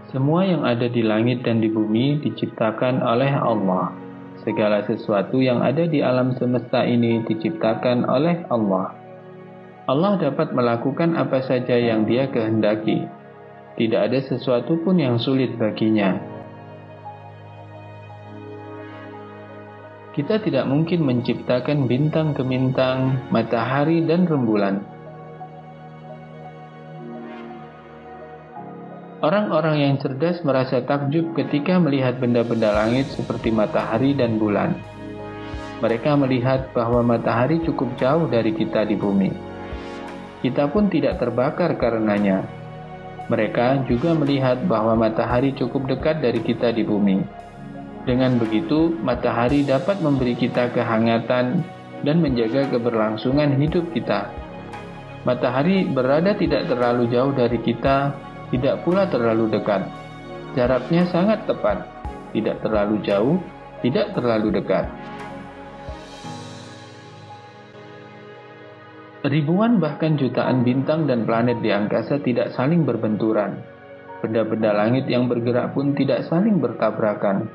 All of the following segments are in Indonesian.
Semua yang ada di langit dan di bumi diciptakan oleh Allah. Segala sesuatu yang ada di alam semesta ini diciptakan oleh Allah. Allah dapat melakukan apa saja yang Dia kehendaki. Tidak ada sesuatu pun yang sulit baginya. Kita tidak mungkin menciptakan bintang gemintang, matahari, dan rembulan. Orang-orang yang cerdas merasa takjub ketika melihat benda-benda langit seperti matahari dan bulan. Mereka melihat bahwa matahari cukup jauh dari kita di bumi. Kita pun tidak terbakar karenanya. Mereka juga melihat bahwa matahari cukup dekat dari kita di bumi. Dengan begitu, matahari dapat memberi kita kehangatan dan menjaga keberlangsungan hidup kita. Matahari berada tidak terlalu jauh dari kita, tidak pula terlalu dekat. Jaraknya sangat tepat, tidak terlalu jauh, tidak terlalu dekat. Ribuan bahkan jutaan bintang dan planet di angkasa tidak saling berbenturan. Benda-benda langit yang bergerak pun tidak saling bertabrakan.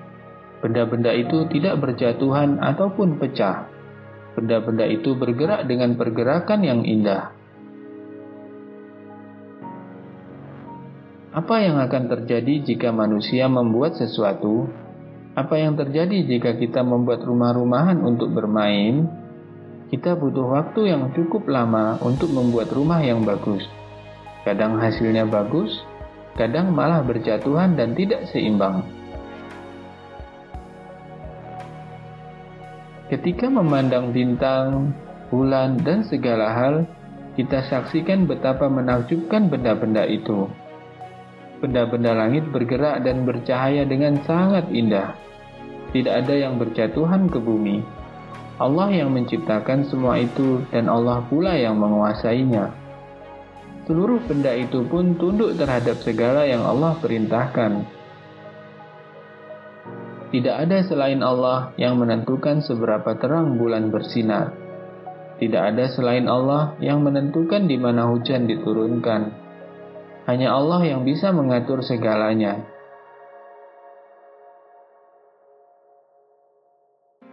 Benda-benda itu tidak berjatuhan ataupun pecah. Benda-benda itu bergerak dengan pergerakan yang indah. Apa yang akan terjadi jika manusia membuat sesuatu? Apa yang terjadi jika kita membuat rumah-rumahan untuk bermain? Kita butuh waktu yang cukup lama untuk membuat rumah yang bagus. Kadang hasilnya bagus, kadang malah berjatuhan dan tidak seimbang. Ketika memandang bintang, bulan, dan segala hal, kita saksikan betapa menakjubkan benda-benda itu. Benda-benda langit bergerak dan bercahaya dengan sangat indah. Tidak ada yang berjatuhan ke bumi. Allah yang menciptakan semua itu dan Allah pula yang menguasainya. Seluruh benda itu pun tunduk terhadap segala yang Allah perintahkan. Tidak ada selain Allah yang menentukan seberapa terang bulan bersinar. Tidak ada selain Allah yang menentukan di mana hujan diturunkan. Hanya Allah yang bisa mengatur segalanya.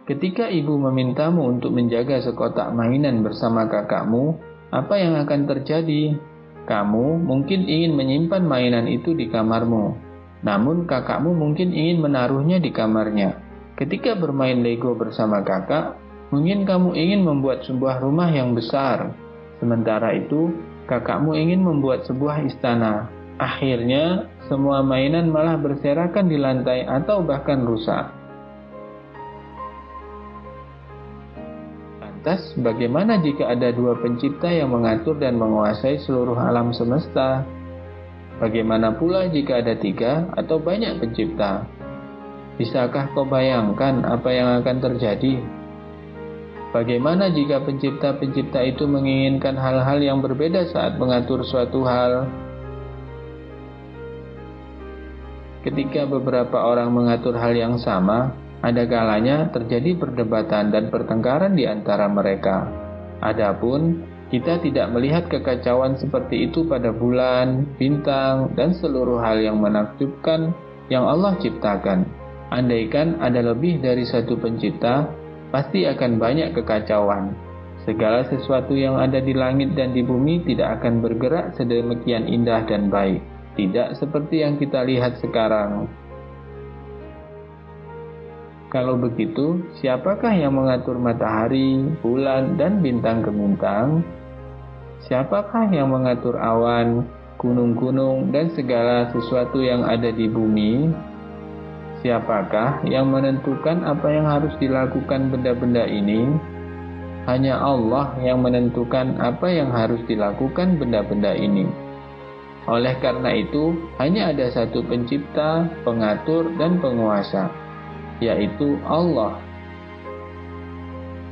Ketika ibu memintamu untuk menjaga sekotak mainan bersama kakakmu, apa yang akan terjadi? Kamu mungkin ingin menyimpan mainan itu di kamarmu, namun kakakmu mungkin ingin menaruhnya di kamarnya. Ketika bermain Lego bersama kakak, mungkin kamu ingin membuat sebuah rumah yang besar. Sementara itu, kakakmu ingin membuat sebuah istana. Akhirnya, semua mainan malah berserakan di lantai atau bahkan rusak. Lantas, bagaimana jika ada dua pencipta yang mengatur dan menguasai seluruh alam semesta? Bagaimana pula jika ada tiga atau banyak pencipta? Bisakah kau bayangkan apa yang akan terjadi? Bagaimana jika pencipta-pencipta itu menginginkan hal-hal yang berbeda saat mengatur suatu hal? Ketika beberapa orang mengatur hal yang sama, ada kalanya terjadi perdebatan dan pertengkaran di antara mereka. Adapun kita tidak melihat kekacauan seperti itu pada bulan, bintang, dan seluruh hal yang menakjubkan yang Allah ciptakan. Andaikan ada lebih dari satu pencipta, pasti akan banyak kekacauan. Segala sesuatu yang ada di langit dan di bumi tidak akan bergerak sedemikian indah dan baik. Tidak seperti yang kita lihat sekarang. Kalau begitu, siapakah yang mengatur matahari, bulan, dan bintang gemintang? Siapakah yang mengatur awan, gunung-gunung, dan segala sesuatu yang ada di bumi? Siapakah yang menentukan apa yang harus dilakukan benda-benda ini? Hanya Allah yang menentukan apa yang harus dilakukan benda-benda ini. Oleh karena itu, hanya ada satu pencipta, pengatur, dan penguasa, yaitu Allah.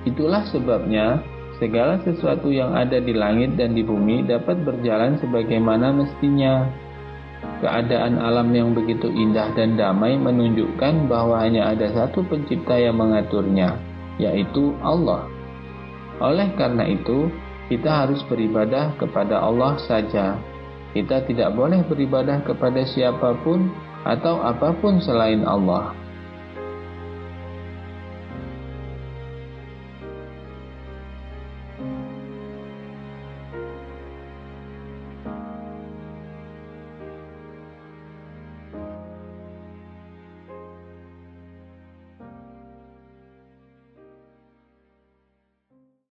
Itulah sebabnya, segala sesuatu yang ada di langit dan di bumi dapat berjalan sebagaimana mestinya. Keadaan alam yang begitu indah dan damai menunjukkan bahwa hanya ada satu pencipta yang mengaturnya, yaitu Allah. Oleh karena itu, kita harus beribadah kepada Allah saja. Kita tidak boleh beribadah kepada siapapun atau apapun selain Allah.